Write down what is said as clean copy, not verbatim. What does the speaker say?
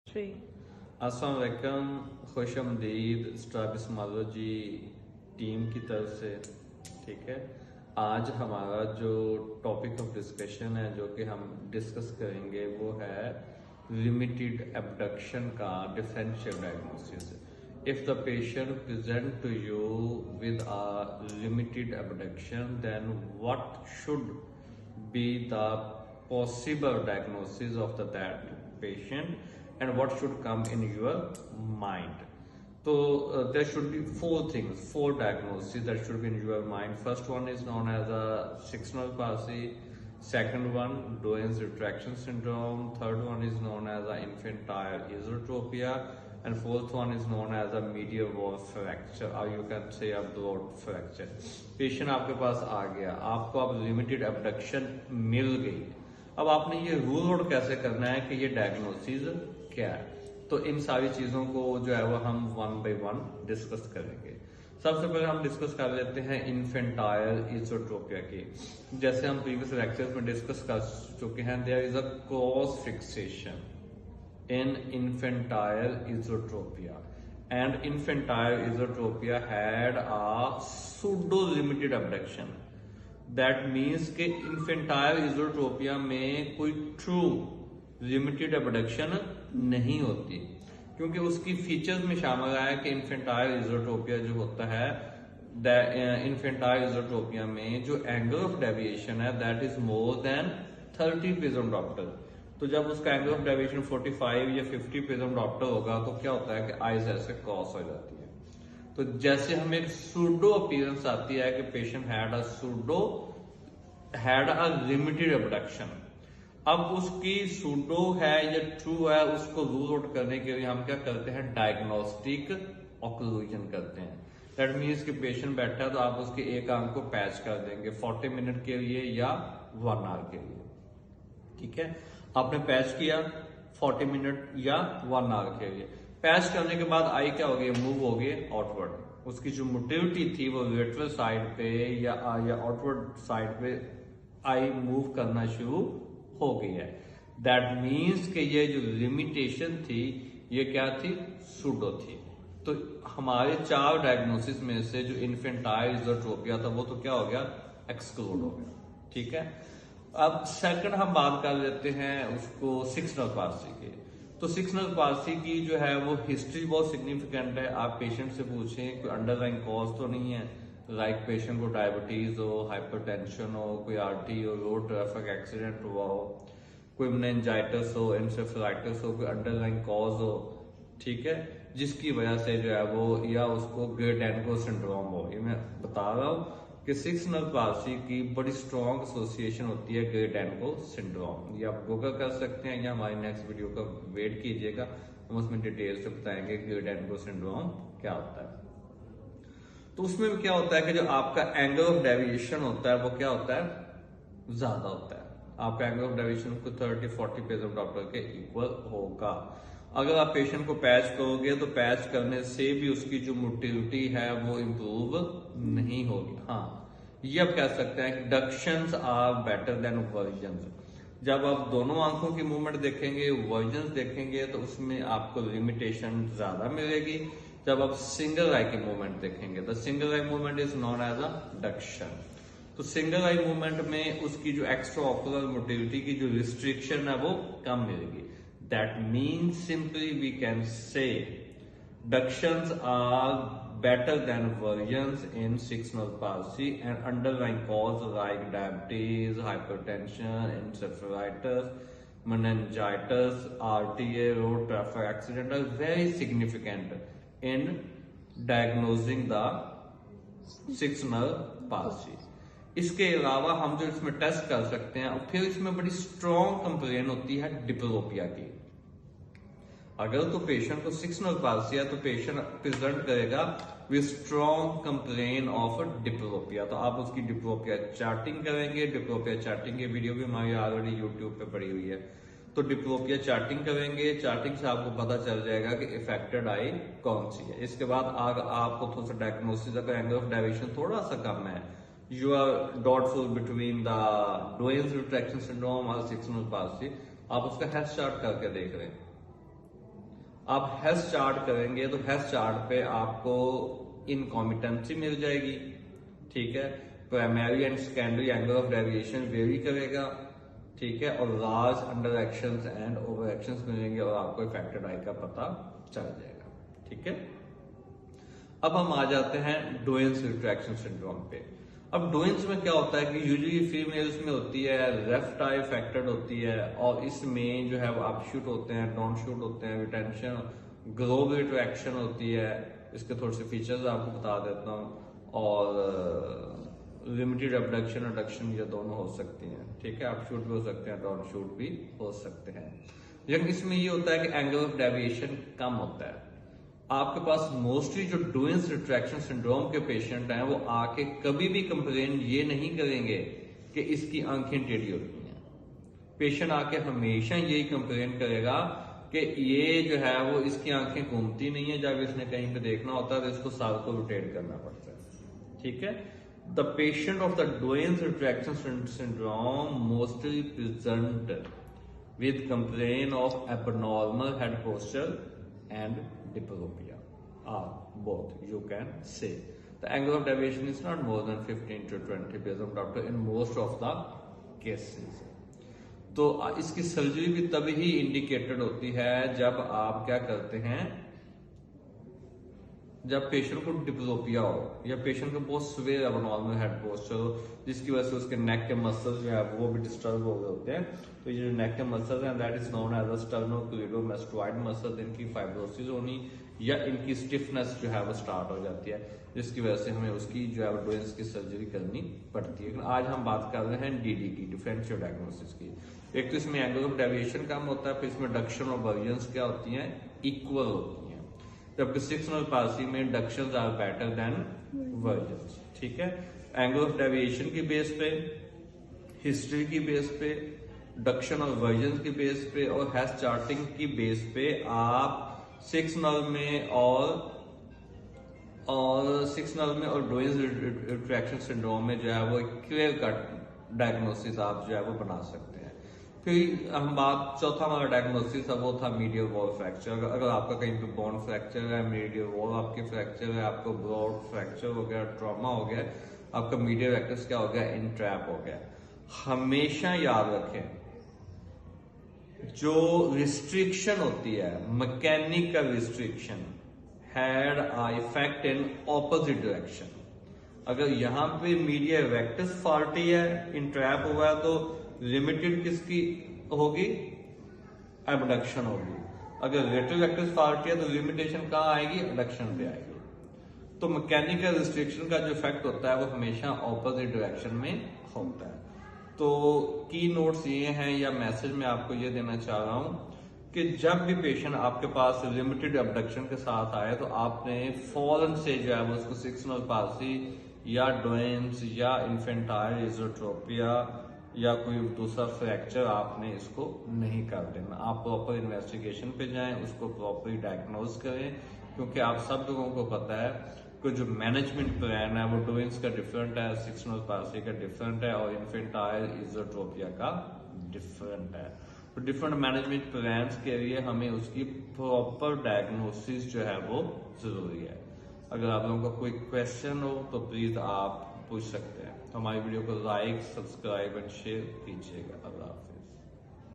Three. अस्सलाम वालेकुम, खुश आमदीद स्ट्राबिस्मोलॉजी टीम की तरफ से। ठीक है, आज हमारा जो टॉपिक ऑफ डिस्कशन है जो कि हम डिस्कस करेंगे वो है लिमिटेड एब्डक्शन का differential diagnosis. If the patient present to you with a limited abduction then what should be the possible diagnosis of that patient and what should come in your mind. So there should be four diagnoses that should be in your mind. First one is known as a sixth-nerve palsy. Second one, Doyne's retraction syndrome. Third one is known as a infantile esotropia. And fourth one is known as a medial wall fracture, or you can say a broad fracture. Patient आपके पास आ गया, आपको अब limited abduction मिल गई। अब आपने ये rule out कैसे करना है कि ये डायग्नोसिस क्या है। तो इन सारी चीजों को जो है वो हम वन बाय वन डिस्कस करेंगे। सबसे पहले हम डिस्कस कर लेते हैं इन्फेंटाइल एज़ोट्रोपिया की। जैसे हम प्रीवियस लेक्चर्स में डिस्कस कर चुके हैं, there is a cross fixation in infantile esotropia, and infantile esotropia had a pseudo limited abduction. That means कि infantile esotropia में कोई true limited abduction नहीं होती, क्योंकि उसकी फीचर्स में शामिल है कि infantile esotropia जो होता है, infantile esotropia में जो एंगल ऑफ डेविएशन है that is more than 30 prism dioptre. तो जब उसका एंगल ऑफ डेविएशन 45 या 50 प्रिज्म डॉप्टर होगा तो क्या होता है कि आइज ऐसे क्रॉस हो जाती है। तो जैसे हमें एक सूडो अपीयरेंस आती है कि patient had a limited abduction. अब उसकी सूडो है या ट्रू है, उसको रूल आउट करने के लिए हम क्या करते हैं, डायग्नोस्टिक ऑक्लूजन करते हैं। दैट मीन्स कि पेशेंट बैठा है तो आप उसके एक आंख को पैच कर देंगे 40 मिनट के लिए या 1 आवर के लिए। ठीक है, आपने पैच किया 40 मिनट या 1 आवर के लिए। पैच करने के बाद आई क्या हो गई, मूव हो गई आउटवर्ड। उसकी जो मोटिविटी थी वो लेटरल साइड पे या आउटवर्ड साइड पे आई मूव करना शुरू हो गई है। दैट मीन्स कि ये जो लिमिटेशन थी ये क्या थी, सूडो थी। तो हमारे 4 डायग्नोसिस में से जो इन्फेंटाइल एज़ोट्रोपिया था वो तो क्या हो गया, एक्सक्लूड हो गया। ठीक है, अब सेकंड हम बात कर लेते हैं उसको सिक्स-नर्व पाल्सी की। तो सिक्स-नर्व पाल्सी की जो है वो हिस्ट्री बहुत सिग्निफिकेंट है। आप पेशेंट से पूछें कोई अंडरलाइन कॉज तो नहीं है, लाइक पेशेंट को डायबिटीज हो, हाइपरटेंशन हो, कोई आरटी हो, रोड ट्रैफिक एक्सीडेंट हुआ हो, कोई मेनिंजाइटिस हो, एंसेफेलाइटिस हो, कोई अंडरलाइन कॉज हो, ठीक है, जिसकी वजह से जो है वो या उसको ग्रेडेनको सिंड्रोम हो। ये मैं बता रहा हूँ कि सिक्स-नर्व पाल्सी की बड़ी स्ट्रॉन्ग एसोसिएशन होती है ग्रेडेनको सिंड्रोम। ये आप गूगल कर सकते हैं या हमारी नेक्स्ट वीडियो का वेट कीजिएगा, हम उसमें डिटेल से बताएंगे ग्रेडेनको सिंड्रोम क्या होता है। तो उसमें भी क्या होता है कि जो आपका एंगल ऑफ डेविएशन होता है वो क्या होता है, ज्यादा होता है। आपका एंगल ऑफ डेविएशन को 30-40 प्रिज्म डॉप्टर के इक्वल होगा। अगर आप पेशेंट को पैच करोगे तो पैच करने से भी उसकी जो मोटिलिटी है वो इंप्रूव नहीं होगी। हाँ, ये आप कह सकते हैं कि डक्शंस आर बेटर देन वर्जन्स। जब आप दोनों आंखों की मूवमेंट देखेंगे, वर्जन्स देखेंगे, तो उसमें आपको लिमिटेशन ज्यादा मिलेगी। जब आप सिंगल आई की मूवमेंट देखेंगे, the single eye movement is known as a duction. तो सिंगल आई मूवमेंट में उसकी जो एक्स्ट्रा ऑक्यूलर मोटिलिटी की जो रिस्ट्रिक्शन है वो कम मिलेगी। That means simply we can say ductions are better than versions in six-nerve palsy, and underlying cause like diabetes, hypertension, encephalitis, meningitis, RTA, road traffic accident are very significant in diagnosing the six-nerve palsy. इसके अलावा हम जो इसमें test कर सकते हैं, फिर इसमें बड़ी स्ट्रॉन्ग कंप्लेन होती है डिप्लोपिया की। अगर तो पेशेंट को सिक्स-नर्व पाल्सी है तो पेशेंट प्रेजेंट करेगा with strong complain of diplopia. तो आप उसकी डिप्लोपिया चार्टिंग करेंगे। डिप्लोपिया चार्टिंग की वीडियो भी हमारी ऑलरेडी यूट्यूब पे पड़ी हुई है। तो डिप्लोपिया चार्टिंग करेंगे, चार्टिंग से आपको पता चल जाएगा कि इफेक्टेड आई कौन सी है। इसके बाद आपको थोड़ा सा डायग्नोसिस, अगर एंगल ऑफ डेविएशन थोड़ा सा कम है, you are doubtful between the Duane's retraction syndrome और सिक्स-नर्व पाल्सी, आप उसका हेड चार्ट करके देख रहे हैं। आप हेल्थ चार्ट करेंगे तो हेल्थ चार्ट पे आपको इनकॉम्पिटेंसी मिल जाएगी, ठीक है। Primary and secondary angle of deviation very करेगा, ठीक है, और large under actions and over actions मिलेंगे और आपको इफेक्टेड आई का पता चल जाएगा, ठीक है। अब हम आ जाते हैं डोयंस रिट्रैक्शन सिंड्रोम पे। अब डोयंस में क्या होता है कि यूजुअली फीमेल्स में होती है, लेफ्ट आई अफेक्टेड होती है, और इसमें जो है वो अप शूट होते हैं, डाउन शूट होते हैं, रिटेंशन, ग्लोब रिट्रैक्शन होती है। इसके थोड़े से फीचर्स आपको बता देता हूँ, और लिमिटेड अबडक्शन अडक्शन ये दोनों हो सकती हैं, ठीक है। अप शूट भी हो सकते हैं, डाउन शूट भी हो सकते हैं। लेकिन इसमें ये होता है कि एंगल ऑफ डेविएशन कम होता है। आपके पास मोस्टली जो डोयंस रिट्रैक्शन सिंड्रोम के पेशेंट हैं वो आके कभी भी कंप्लेन ये नहीं करेंगे कि इसकी आंखें टेढ़ी होती हैं। पेशेंट आके हमेशा यही कंप्लेन करेगा कि ये जो है वो इसकी आंखें घूमती नहीं है, जब इसने कहीं पे देखना होता है तो इसको साल को रोटेट करना पड़ता है, ठीक है। The patient of the Duane's retraction syndrome mostly present with complaint of abnormal head posture and diplopia, or both you can say. The angle of deviation is not more than 15 to 20 based on doctor in most of the cases. तो इसकी surgery भी तभी ही indicated होती है जब आप क्या करते हैं, जब पेशेंट को डिप्लोपिया हो या पेशेंट को बहुत स्वेयर एबनॉर्मल हेड पोस्चर हो, जिसकी वजह से उसके नेक के मसल्स जो है वो भी डिस्टर्ब हो गए होते हैं। तो ये जो नेक के मसल्स हैं that is known as sternocleidomastoid muscle, इनकी फाइब्रोसिस होनी या इनकी स्टिफनेस जो है वो स्टार्ट हो जाती है, जिसकी वजह से हमें उसकी जो है डोयंस की सर्जरी करनी पड़ती है। लेकिन आज हम बात कर रहे हैं डीडी की, डिफरेंशियल डायग्नोसिस की। एक तो इसमें एंगल ऑफ डेविएशन कम होता है, फिर इसमें डक्शन और वर्जन्स क्या होती हैं, इक्वल होती हैं, जबकि 6 नंबर पार्सी में डक्शंस आर बेटर देन वर्जन्स, ठीक है। एंगल ऑफ डेविएशन की बेस पे, हिस्ट्री की बेस पे, डक्शन और वर्जन की बेस पे और हेल्थ चार्टिंग की बेस पे आप 6 नर्व में और 6 नर्व में और डोयंस रिट्रैक्शन सिंड्रोम में जो है वो क्लियर कट डायग्नोसिस आप जो है वो बना सकते हैं। फिर हम बात चौथा हमारा डायग्नोसिस है वो था मीडियल वॉल फ्रैक्चर। अगर आपका कहीं पे बोन फ्रैक्चर है, मीडियल वॉल आपकी फ्रैक्चर है, आपको ब्रॉड फ्रैक्चर हो गया, ट्रॉमा हो गया, आपका मीडियल वेक्टर्स क्या हो गया, इंट्रैप हो गया, हमेशा याद रखें जो रिस्ट्रिक्शन होती है, mechanical restriction had I effect in opposite direction. अगर यहां पे मीडियल वेक्टर्स फॉल्टी है, इंट्रैप हुआ है, तो लिमिटेड किसकी होगी, एबडक्शन होगी। अगर लेटरल वेक्टर्स फॉल्टी है तो लिमिटेशन कहां आएगी, एबडक्शन पे आएगी। तो मैकेनिकल रिस्ट्रिक्शन का जो इफेक्ट होता है वो हमेशा ऑपोजिट डायरेक्शन में होता है। तो की नोट्स ये हैं या मैसेज मैं आपको ये देना चाह रहा हूं कि जब भी पेशेंट आपके पास लिमिटेड एबडक्शन के साथ आए तो आपने फौरन से जो है वो उसको 6 नर्व पाल्सी या डोयंस या इन्फेंटाइल इजोट्रोपिया या कोई दूसरा फ्रैक्चर आपने इसको नहीं कर देना। आप प्रॉपर इन्वेस्टिगेशन पे जाएं, उसको प्रॉपरली डायग्नोज करें, क्योंकि आप सब लोगों को पता है कि जो मैनेजमेंट प्लान है वो डोयंस का डिफरेंट है, 6 नर्व पाल्सी का डिफरेंट है और इन्फेंटाइल इजोट्रोपिया का डिफरेंट है। तो डिफरेंट मैनेजमेंट प्लान्स के लिए हमें उसकी प्रॉपर डायग्नोसिस जो है वो जरूरी है। अगर आप लोगों का कोई क्वेश्चन हो तो प्लीज आप पूछ सकते हैं। तो हमारी वीडियो को लाइक, सब्सक्राइब एंड शेयर कीजिएगा। अल्लाह हाफिज़।